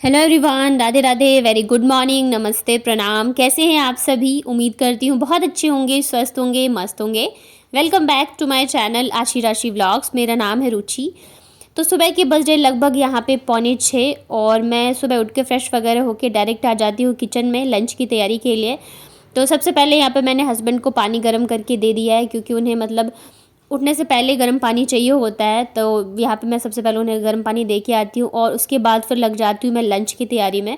Hello everyone, Radhe Radhe, very good morning, नमस्ते, प्रणाम। कैसे हैं आप सभी? उम्मीद करती हूँ बहुत अच्छे होंगे, स्वस्थ होंगे, मस्त होंगे। Welcome back to my channel Ashi Rashi vlogs. मेरा नाम है रुचि। तो सुबह के बज रहे लगभग यहाँ पे 5:45 और मैं सुबह उठ के फ्रेश वगैरह होके डायरेक्ट आ जाती हूँ किचन में लंच की तैयारी के लिए। तो सबसे पहले यहाँ पे मैंने हस्बैंड को पानी गर्म करके दे दिया है, क्योंकि उन्हें मतलब उठने से पहले गर्म पानी चाहिए होता है। तो यहाँ पे मैं सबसे पहले उन्हें गर्म पानी दे के आती हूँ और उसके बाद फिर लग जाती हूँ मैं लंच की तैयारी में।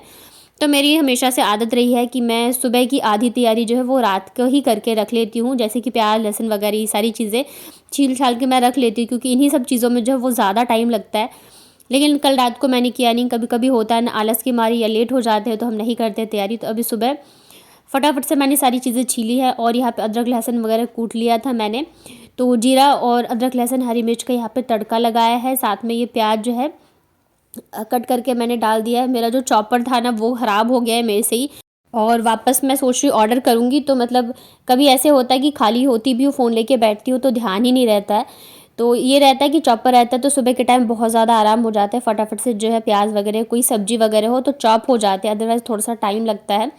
तो मेरी हमेशा से आदत रही है कि मैं सुबह की आधी तैयारी जो है वो रात को ही करके रख लेती हूँ, जैसे कि प्याज लहसुन वगैरह ये सारी चीज़ें छील छाल के मैं रख लेती हूँ, क्योंकि इन्हीं सब चीज़ों में जो है वो ज़्यादा टाइम लगता है। लेकिन कल रात को मैंने किया नहीं, कभी कभी होता है ना, आलस की मारी या लेट हो जाते हैं तो हम नहीं करते तैयारी। तो अभी सुबह फटाफट से मैंने सारी चीज़ें छीली है और यहाँ पे अदरक लहसुन वगैरह कूट लिया था मैंने। तो जीरा और अदरक लहसुन हरी मिर्च का यहाँ पे तड़का लगाया है, साथ में ये प्याज जो है कट करके मैंने डाल दिया है। मेरा जो चॉपर था ना वो ख़राब हो गया है मेरे से ही, और वापस मैं सोच रही ऑर्डर करूँगी। तो मतलब कभी ऐसे होता है कि खाली होती भी हूँ, फ़ोन लेके बैठती हूँ तो ध्यान ही नहीं रहता है। तो ये रहता है कि चॉपर रहता है तो सुबह के टाइम बहुत ज़्यादा आराम हो जाता है, फटाफट से जो है प्याज वगैरह कोई सब्जी वगैरह हो तो चॉप हो जाते हैं, अदरवाइज़ थोड़ा सा टाइम लगता है।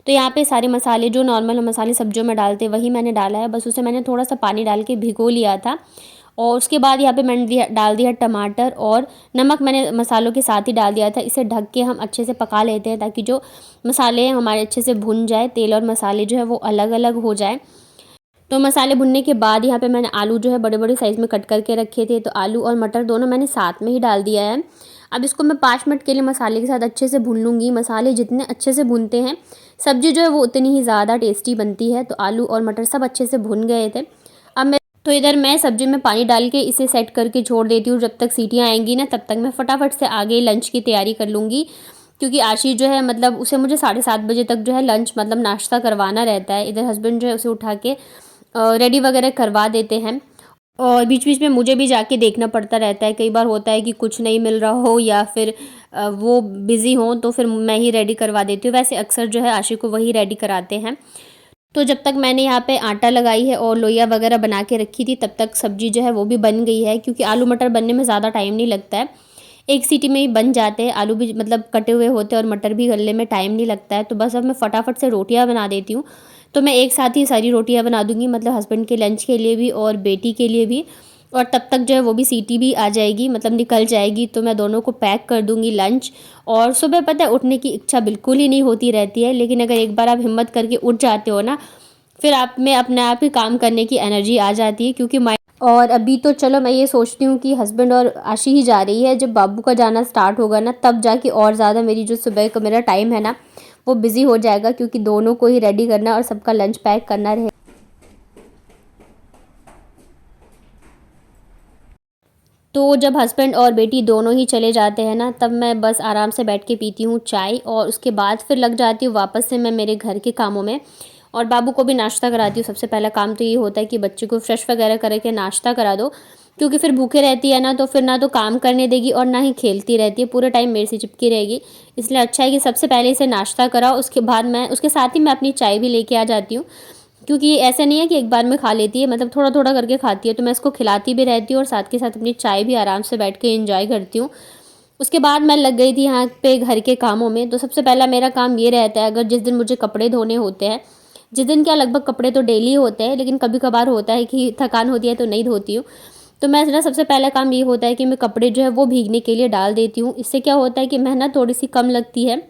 तो यहाँ पे सारे मसाले जो नॉर्मल मसाले सब्जियों में डालते हैं वही मैंने डाला है, बस उसे मैंने थोड़ा सा पानी डाल के भिगो लिया था। और उसके बाद यहाँ पे मैंने डाल दिया टमाटर और नमक, मैंने मसालों के साथ ही डाल दिया था। इसे ढक के हम अच्छे से पका लेते हैं ताकि जो मसाले हैं हमारे अच्छे से भुन जाए, तेल और मसाले जो है वो अलग अलग हो जाए। तो मसाले भुनने के बाद यहाँ पे मैंने आलू जो है बड़े बड़े साइज़ में कट करके रखे थे, तो आलू और मटर दोनों मैंने साथ में ही डाल दिया है। अब इसको मैं 5 मिनट के लिए मसाले के साथ अच्छे से भून लूँगी। मसाले जितने अच्छे से भूनते हैं सब्ज़ी जो है वो उतनी ही ज़्यादा टेस्टी बनती है। तो आलू और मटर सब अच्छे से भुन गए थे। अब मैं इधर मैं सब्ज़ी में पानी डाल के इसे सेट करके छोड़ देती हूँ। जब तक सीटियाँ आएंगी ना तब तक मैं फटाफट से आगे लंच की तैयारी कर लूँगी, क्योंकि आशीष जो है मतलब उसे मुझे 7:30 बजे तक जो है लंच मतलब नाश्ता करवाना रहता है। इधर हस्बैंड जो है उसे उठा के रेडी वगैरह करवा देते हैं, और बीच बीच में मुझे भी जाके देखना पड़ता रहता है। कई बार होता है कि कुछ नहीं मिल रहा हो या फिर वो बिज़ी हों तो फिर मैं ही रेडी करवा देती हूँ। वैसे अक्सर जो है आशी को वही रेडी कराते हैं। तो जब तक मैंने यहाँ पे आटा लगाई है और लोइया वगैरह बना के रखी थी तब तक सब्ज़ी जो है वो भी बन गई है, क्योंकि आलू मटर बनने में ज़्यादा टाइम नहीं लगता है, एक सीटी में ही बन जाते हैं। आलू भी मतलब कटे हुए होते हैं और मटर भी गलने में टाइम नहीं लगता है। तो बस अब मैं फटाफट से रोटियाँ बना देती हूँ। तो मैं एक साथ ही सारी रोटियाँ बना दूँगी, मतलब हस्बैंड के लंच के लिए भी और बेटी के लिए भी। और तब तक जो है वो भी सीटी भी आ जाएगी, मतलब निकल जाएगी, तो मैं दोनों को पैक कर दूँगी लंच। और सुबह पता है उठने की इच्छा बिल्कुल ही नहीं होती रहती है, लेकिन अगर एक बार आप हिम्मत करके उठ जाते हो ना, फिर आप में अपने आप ही काम करने की एनर्जी आ जाती है। क्योंकि और अभी तो चलो मैं ये सोचती हूँ कि हस्बैंड और आशी ही जा रही है, जब बाबू का जाना स्टार्ट होगा ना तब जाके और ज़्यादा मेरी जो सुबह का मेरा टाइम है ना वो बिज़ी हो जाएगा, क्योंकि दोनों को ही रेडी करना और सबका लंच पैक करना रहे। तो जब हस्बैंड और बेटी दोनों ही चले जाते हैं ना तब मैं बस आराम से बैठ के पीती हूँ चाय, और उसके बाद फिर लग जाती हूँ वापस से मैं मेरे घर के कामों में, और बाबू को भी नाश्ता कराती हूँ। सबसे पहला काम तो ये होता है कि बच्चे को फ्रेश वगैरह करके नाश्ता करा दो, क्योंकि फिर भूखे रहती है ना तो फिर ना तो काम करने देगी और ना ही खेलती रहती है, पूरे टाइम मेरे से चिपकी रहेगी। इसलिए अच्छा है कि सबसे पहले इसे नाश्ता कराओ, उसके बाद मैं उसके साथ ही मैं अपनी चाय भी लेके आ जाती हूँ। क्योंकि ऐसा नहीं है कि एक बार में खा लेती है, मतलब थोड़ा थोड़ा करके खाती है, तो मैं इसको खिलाती भी रहती हूँ और साथ के साथ अपनी चाय भी आराम से बैठ के एंजॉय करती हूँ। उसके बाद मैं लग गई थी यहाँ पे घर के कामों में। तो सबसे पहला मेरा काम ये रहता है, अगर जिस दिन मुझे कपड़े धोने होते हैं, जिस दिन क्या लगभग कपड़े तो डेली होते हैं, लेकिन कभी कभार होता है कि थकान होती है तो नहीं धोती हूँ। तो मैं ना सबसे पहला काम ये होता है कि मैं कपड़े जो है वो भीगने के लिए डाल देती हूँ। इससे क्या होता है कि मेहनत थोड़ी सी कम लगती है,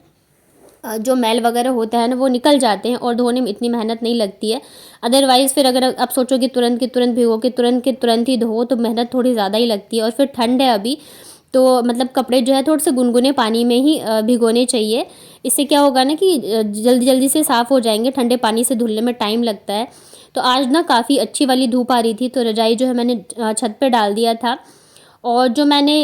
जो मैल वगैरह होता है ना वो निकल जाते हैं और धोने में इतनी मेहनत नहीं लगती है। अदरवाइज़ फिर अगर आप सोचो कि तुरंत के तुरंत भिगो के तुरंत ही धो तो मेहनत थोड़ी ज़्यादा ही लगती है। और फिर ठंड है अभी, तो मतलब कपड़े जो है थोड़े से गुनगुने पानी में ही भिगोने चाहिए। इससे क्या होगा ना कि जल्दी जल्दी से साफ़ हो जाएंगे, ठंडे पानी से धुलने में टाइम लगता है। तो आज ना काफ़ी अच्छी वाली धूप आ रही थी, तो रजाई जो है मैंने छत पे डाल दिया था। और जो मैंने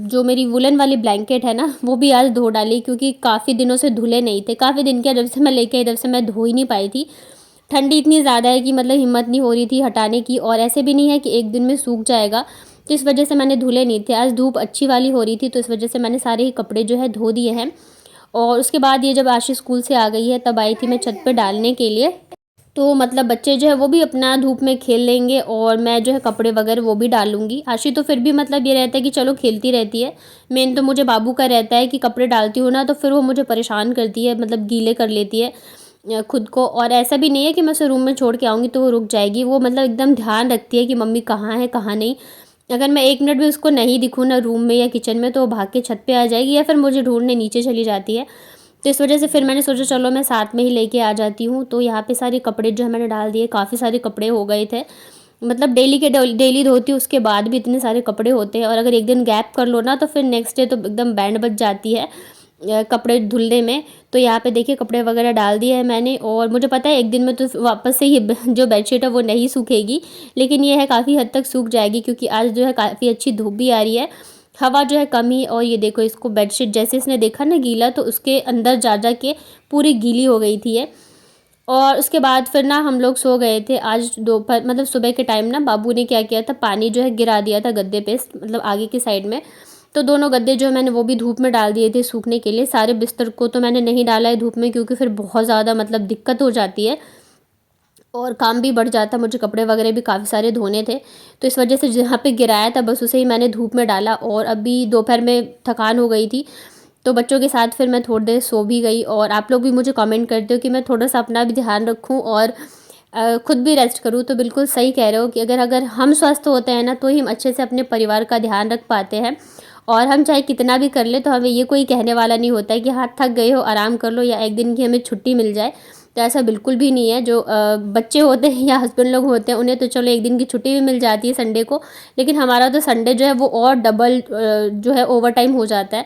जो मेरी वुलन वाली ब्लैंकेट है ना वो भी आज धो डाली, क्योंकि काफ़ी दिनों से धुले नहीं थे। काफ़ी दिन क्या, जब से मैं लेके आई तब से मैं धो ही नहीं पाई थी। ठंडी इतनी ज़्यादा है कि मतलब हिम्मत नहीं हो रही थी हटाने की, और ऐसे भी नहीं है कि एक दिन में सूख जाएगा, तो इस वजह से मैंने धुले नहीं थे। आज धूप अच्छी वाली हो रही थी तो इस वजह से मैंने सारे ही कपड़े जो है धो दिए हैं। और उसके बाद ये जब आशी स्कूल से आ गई है तब आई थी मैं छत पर डालने के लिए। तो मतलब बच्चे जो है वो भी अपना धूप में खेल लेंगे और मैं जो है कपड़े वगैरह वो भी डाल लूँगी। आशी तो फिर भी मतलब ये रहता है कि चलो खेलती रहती है। मेन तो मुझे बाबू का रहता है कि कपड़े डालती हूँ ना तो फिर वो मुझे परेशान करती है, मतलब गीले कर लेती है खुद को। और ऐसा भी नहीं है कि मैं उसे रूम में छोड़ के आऊँगी तो वो रुक जाएगी, वो मतलब एकदम ध्यान रखती है कि मम्मी कहाँ है कहाँ नहीं। अगर मैं 1 मिनट भी उसको नहीं दिखूँ ना रूम में या किचन में तो वो भाग के छत पे आ जाएगी या फिर मुझे ढूँढने नीचे चली जाती है। तो इस वजह से फिर मैंने सोचा चलो मैं साथ में ही लेके आ जाती हूँ। तो यहाँ पे सारे कपड़े जो है मैंने डाल दिए, काफ़ी सारे कपड़े हो गए थे। मतलब डेली के डेली धोती हूँ उसके बाद भी इतने सारे कपड़े होते हैं और अगर एक दिन गैप कर लो ना तो फिर नेक्स्ट डे तो एकदम बैंड बज जाती है कपड़े धुलने में। तो यहाँ पे देखिए कपड़े वगैरह डाल दिए हैं मैंने और मुझे पता है एक दिन में तो वापस से ये जो बेडशीट है वो नहीं सूखेगी, लेकिन ये है काफ़ी हद तक सूख जाएगी क्योंकि आज जो है काफ़ी अच्छी धूप भी आ रही है, हवा जो है कम ही। और ये देखो इसको बेडशीट जैसे इसने देखा ना गीला तो उसके अंदर जा जा के पूरी गीली हो गई थी ये। और उसके बाद फिर ना हम लोग सो गए थे आज दोपहर, मतलब सुबह के टाइम ना बाबू ने क्या किया था, पानी जो है गिरा दिया था गद्दे पे, मतलब आगे की साइड में। तो दोनों गद्दे जो है मैंने वो भी धूप में डाल दिए थे सूखने के लिए। सारे बिस्तर को तो मैंने नहीं डाला है धूप में क्योंकि फिर बहुत ज़्यादा मतलब दिक्कत हो जाती है और काम भी बढ़ जाता, मुझे कपड़े वगैरह भी काफ़ी सारे धोने थे। तो इस वजह से जहाँ पे गिराया था बस उसे ही मैंने धूप में डाला। और अभी दोपहर में थकान हो गई थी तो बच्चों के साथ फिर मैं थोड़ी देर सो भी गई। और आप लोग भी मुझे कमेंट करते हो कि मैं थोड़ा सा अपना भी ध्यान रखूं और खुद भी रेस्ट करूं, तो बिल्कुल सही कह रहे हो कि अगर अगर हम स्वस्थ होते हैं ना तो ही हम अच्छे से अपने परिवार का ध्यान रख पाते हैं। और हम चाहे कितना भी कर ले तो हमें ये कोई कहने वाला नहीं होता है कि हाँ थक गए हो आराम कर लो या एक दिन की हमें छुट्टी मिल जाए। तो ऐसा बिल्कुल भी नहीं है। जो बच्चे होते हैं या हस्बैंड लोग होते हैं उन्हें तो चलो एक दिन की छुट्टी भी मिल जाती है संडे को, लेकिन हमारा तो संडे जो है वो और डबल जो है ओवर टाइम हो जाता है।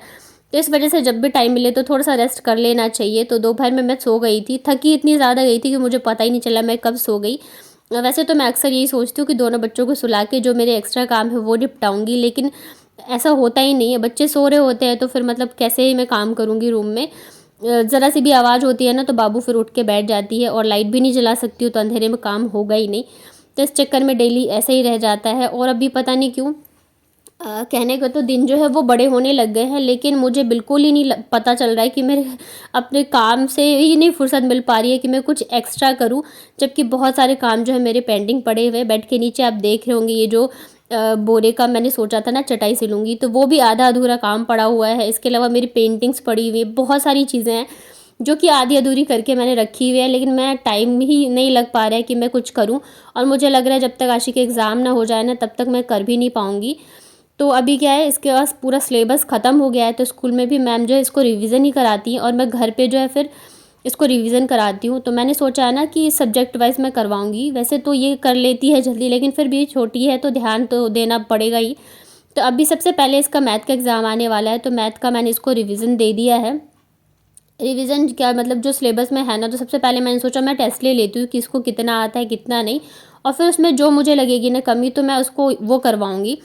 तो इस वजह से जब भी टाइम मिले तो थोड़ा सा रेस्ट कर लेना चाहिए। तो दोपहर में मैं सो गई थी, थकी इतनी ज़्यादा गई थी कि मुझे पता ही नहीं चला मैं कब सो गई। वैसे तो मैं अक्सर यही सोचती हूँ कि दोनों बच्चों को सुला के जो मेरे एक्स्ट्रा काम है वो निपटाऊंगी, लेकिन ऐसा होता ही नहीं है। बच्चे सो रहे होते हैं तो फिर मतलब कैसे ही मैं काम करूँगी रूम में। ज़रा सी भी आवाज़ होती है ना तो बाबू फिर उठ के बैठ जाती है और लाइट भी नहीं जला सकती हूँ तो अंधेरे में काम होगा ही नहीं। तो इस चक्कर में डेली ऐसे ही रह जाता है। और अभी पता नहीं क्यों कहने को तो दिन जो है वो बड़े होने लग गए हैं, लेकिन मुझे बिल्कुल ही नहीं पता चल रहा है कि मेरे अपने काम से ही नहीं फुर्सत मिल पा रही है कि मैं कुछ एक्स्ट्रा करूं, जबकि बहुत सारे काम जो है मेरे पेंडिंग पड़े हुए हैं। बेड के नीचे आप देख रहे होंगे ये जो बोरे का मैंने सोचा था ना चटाई सिलूंगी, तो वो भी आधा अधूरा काम पड़ा हुआ है। इसके अलावा मेरी पेंटिंग्स पड़ी हुई है, बहुत सारी चीज़ें हैं जो कि आधी अधूरी करके मैंने रखी हुई है, लेकिन मैं टाइम ही नहीं लग पा रहा है कि मैं कुछ करूं। और मुझे लग रहा है जब तक आशी के एग्ज़ाम ना हो जाए ना तब तक मैं कर भी नहीं पाऊँगी। तो अभी क्या है, इसके पास पूरा सिलेबस ख़त्म हो गया है तो स्कूल में भी मैम जो है इसको रिवीजन ही कराती हैं और मैं घर पे जो है फिर इसको रिवीजन कराती हूँ। तो मैंने सोचा है ना कि सब्जेक्ट वाइज मैं करवाऊँगी। वैसे तो ये कर लेती है जल्दी, लेकिन फिर भी छोटी है तो ध्यान तो देना पड़ेगा ही। तो अभी सबसे पहले इसका मैथ का एग्ज़ाम आने वाला है तो मैथ का मैंने इसको रिविज़न दे दिया है। रिवीजन क्या मतलब जो सिलेबस में है ना, तो सबसे पहले मैंने सोचा मैं टेस्ट ले लेती हूँ कि इसको कितना आता है कितना नहीं, और फिर उसमें जो मुझे लगेगी ना कमी तो मैं उसको वो करवाऊँगी।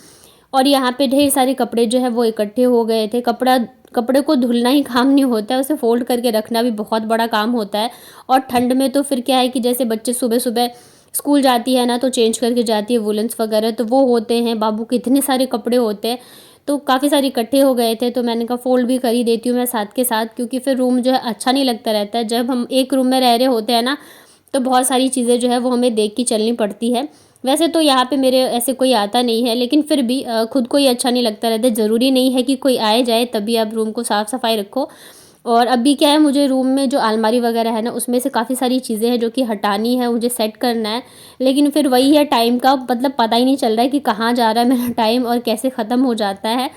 और यहाँ पे ढेर सारे कपड़े जो है वो इकट्ठे हो गए थे। कपड़े को धुलना ही काम नहीं होता है, उसे फोल्ड करके रखना भी बहुत बड़ा काम होता है। और ठंड में तो फिर क्या है कि जैसे बच्चे सुबह सुबह स्कूल जाती है ना तो चेंज करके जाती है वुलेंस वगैरह, तो वो होते हैं। बाबू के इतने सारे कपड़े होते हैं तो काफ़ी सारे इकट्ठे हो गए थे, तो मैंने कहा फ़ोल्ड भी कर ही देती हूँ मैं साथ के साथ, क्योंकि फिर रूम जो है अच्छा नहीं लगता रहता है। जब हम एक रूम में रह रहे होते हैं ना तो बहुत सारी चीज़ें जो है वो हमें देख के चलनी पड़ती है। वैसे तो यहाँ पे मेरे ऐसे कोई आता नहीं है, लेकिन फिर भी खुद को ही अच्छा नहीं लगता रहता है। ज़रूरी नहीं है कि कोई आए जाए तभी आप रूम को साफ़ सफाई रखो। और अभी क्या है, मुझे रूम में जो अलमारी वगैरह है ना उसमें से काफ़ी सारी चीज़ें हैं जो कि हटानी है, मुझे सेट करना है। लेकिन फिर वही है, टाइम का मतलब पता ही नहीं चल रहा है कि कहाँ जा रहा है मेरा टाइम और कैसे ख़त्म हो जाता है।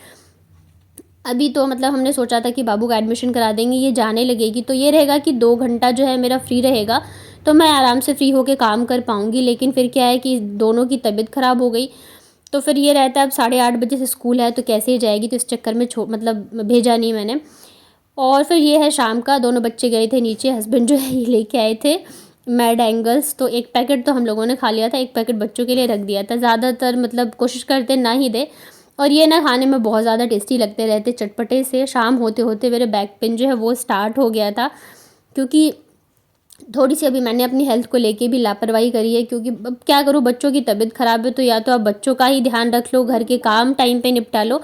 अभी तो मतलब हमने सोचा था कि बाबू का एडमिशन करा देंगे, ये जाने लगेगी तो ये रहेगा कि 2 घंटा जो है मेरा फ्री रहेगा, तो मैं आराम से फ्री होकर काम कर पाऊँगी। लेकिन फिर क्या है कि दोनों की तबीयत ख़राब हो गई, तो फिर ये रहता है अब 8:30 बजे से स्कूल है तो कैसे ही जाएगी, तो इस चक्कर में मतलब भेजा नहीं मैंने। और फिर ये है शाम का, दोनों बच्चे गए थे नीचे, हस्बैंड जो है ये लेके आए थे मैड एंगल्स, तो एक पैकेट तो हम लोगों ने खा लिया था, एक पैकेट बच्चों के लिए रख दिया था। ज़्यादातर मतलब कोशिश करते ना ही दे, और ये ना खाने में बहुत ज़्यादा टेस्टी लगते रहते चटपटे से। शाम होते होते मेरे बैक पेन जो है वो स्टार्ट हो गया था, क्योंकि थोड़ी सी अभी मैंने अपनी हेल्थ को लेके भी लापरवाही करी है, क्योंकि अब क्या करूँ, बच्चों की तबीयत ख़राब है तो या तो आप बच्चों का ही ध्यान रख लो, घर के काम टाइम पे निपटा लो,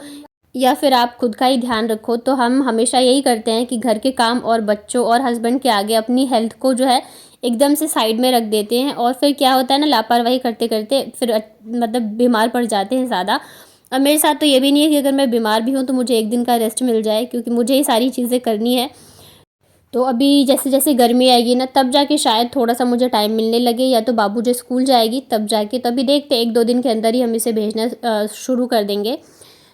या फिर आप खुद का ही ध्यान रखो। तो हम हमेशा यही करते हैं कि घर के काम और बच्चों और हस्बैंड के आगे अपनी हेल्थ को जो है एकदम से साइड में रख देते हैं, और फिर क्या होता है ना, लापरवाही करते करते फिर मतलब बीमार पड़ जाते हैं ज़्यादा। और मेरे साथ तो ये भी नहीं है कि अगर मैं बीमार भी हूँ तो मुझे एक दिन का रेस्ट मिल जाए, क्योंकि मुझे ही सारी चीज़ें करनी है। तो अभी जैसे जैसे गर्मी आएगी ना, तब जाके शायद थोड़ा सा मुझे टाइम मिलने लगे, या तो बाबू जो स्कूल जाएगी तब जाके, तभी देखते 1-2 दिन के अंदर ही हम इसे भेजना शुरू कर देंगे।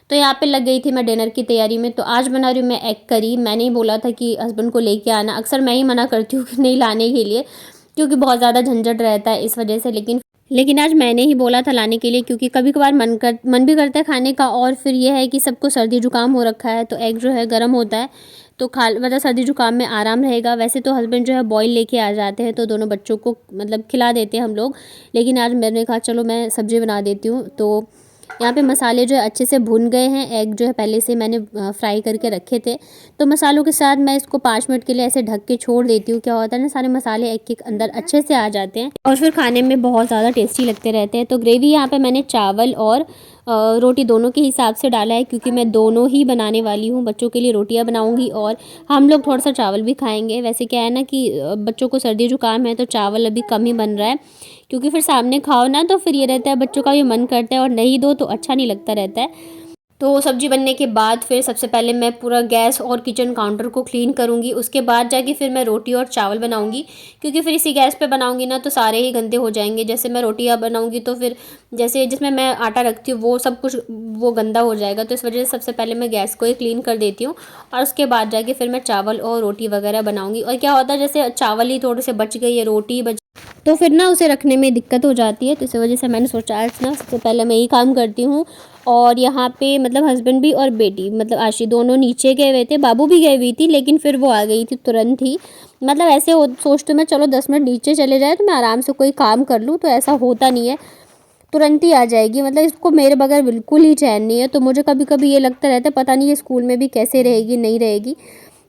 तो यहाँ पे लग गई थी मैं डिनर की तैयारी में। तो आज बना रही हूँ मैं एग करी। मैंने ही बोला था कि हस्बैंड को लेके आना। अक्सर मैं ही मना करती हूँ कि नहीं लाने के लिए, क्योंकि बहुत ज़्यादा झंझट रहता है इस वजह से। लेकिन आज मैंने ही बोला था लाने के लिए, क्योंकि कभी कभार मन भी करता है खाने का, और फिर यह है कि सबको सर्दी जुकाम हो रखा है, तो एग जो है गर्म होता है, तो खा मतलब सर्दी जुकाम में आराम रहेगा। वैसे तो हस्बैंड जो है बॉयल लेके आ जाते हैं, तो दोनों बच्चों को मतलब खिला देते हैं हम लोग। लेकिन आज मैंने कहा चलो मैं सब्ज़ी बना देती हूँ। तो यहाँ पे मसाले जो है अच्छे से भुन गए हैं। एग जो है पहले से मैंने फ्राई करके रखे थे। तो मसालों के साथ मैं इसको 5 मिनट के लिए ऐसे ढक के छोड़ देती हूँ। क्या होता है ना, सारे मसाले एग के अंदर अच्छे से आ जाते हैं, और फिर खाने में बहुत ज़्यादा टेस्टी लगते रहते हैं। तो ग्रेवी यहाँ पे मैंने चावल और रोटी दोनों के हिसाब से डाला है, क्योंकि मैं दोनों ही बनाने वाली हूँ। बच्चों के लिए रोटियाँ बनाऊँगी और हम लोग थोड़ा सा चावल भी खाएँगे। वैसे क्या है ना कि बच्चों को सर्दी जुकाम है, तो चावल अभी कम ही बन रहा है, क्योंकि फिर सामने खाओ ना तो फिर ये रहता है बच्चों का भी मन करता है, और नहीं दो तो अच्छा नहीं लगता रहता है। तो सब्ज़ी बनने के बाद फिर सबसे पहले मैं पूरा गैस और किचन काउंटर को क्लीन करूँगी। उसके बाद जाके फिर मैं रोटी और चावल बनाऊँगी, क्योंकि फिर इसी गैस पे बनाऊँगी ना तो सारे ही गंदे हो जाएंगे। जैसे मैं रोटियाँ बनाऊँगी तो फिर जैसे जिसमें मैं आटा रखती हूँ वो सब कुछ वो गंदा हो जाएगा। तो इस वजह से सबसे पहले मैं गैस को ही क्लीन कर देती हूँ, और उसके बाद जाके फिर मैं चावल और रोटी वगैरह बनाऊँगी। और क्या होता है, जैसे चावल ही थोड़े से बच गई या रोटी बच, तो फिर ना उसे रखने में दिक्कत हो जाती है। तो इस वजह से मैंने सोचा आज ना सबसे पहले मैं यही काम करती हूँ। और यहाँ पे मतलब हस्बैंड भी और बेटी मतलब आशी दोनों नीचे गए हुए थे। बाबू भी गई हुई थी, लेकिन फिर वो आ गई थी तुरंत ही। मतलब ऐसे सोचते मैं चलो 10 मिनट नीचे चले जाए तो मैं आराम से कोई काम कर लूँ, तो ऐसा होता नहीं है, तुरंत ही आ जाएगी। मतलब इसको मेरे बगैर बिल्कुल ही चैन नहीं है। तो मुझे कभी कभी ये लगता रहता है पता नहीं ये स्कूल में भी कैसे रहेगी, नहीं रहेगी।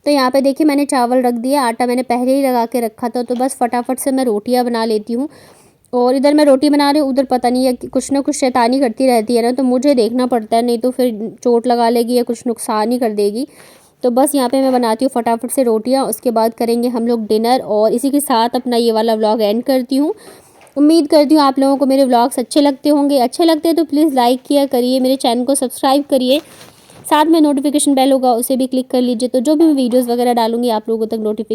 तो यहाँ पे देखिए मैंने चावल रख दिया, आटा मैंने पहले ही लगा के रखा था। तो बस फटाफट से मैं रोटियाँ बना लेती हूँ। और इधर मैं रोटी बना रही हूँ, उधर पता नहीं है कि कुछ ना कुछ शैतानी करती रहती है ना, तो मुझे देखना पड़ता है, नहीं तो फिर चोट लगा लेगी या कुछ नुकसान ही कर देगी। तो बस यहाँ पे मैं बनाती हूँ फटाफट से रोटियाँ, उसके बाद करेंगे हम लोग डिनर। और इसी के साथ अपना ये वाला व्लॉग एंड करती हूँ। उम्मीद करती हूँ आप लोगों को मेरे व्लॉग्स अच्छे लगते होंगे। अच्छे लगते हैं तो प्लीज़ लाइक किया करिए, मेरे चैनल को सब्सक्राइब करिए, साथ में नोटिफिकेशन बेल होगा उसे भी क्लिक कर लीजिए। तो जो भी मैं वीडियोज़ वगैरह डालूँगी आप लोगों तक नोटिफिकेशन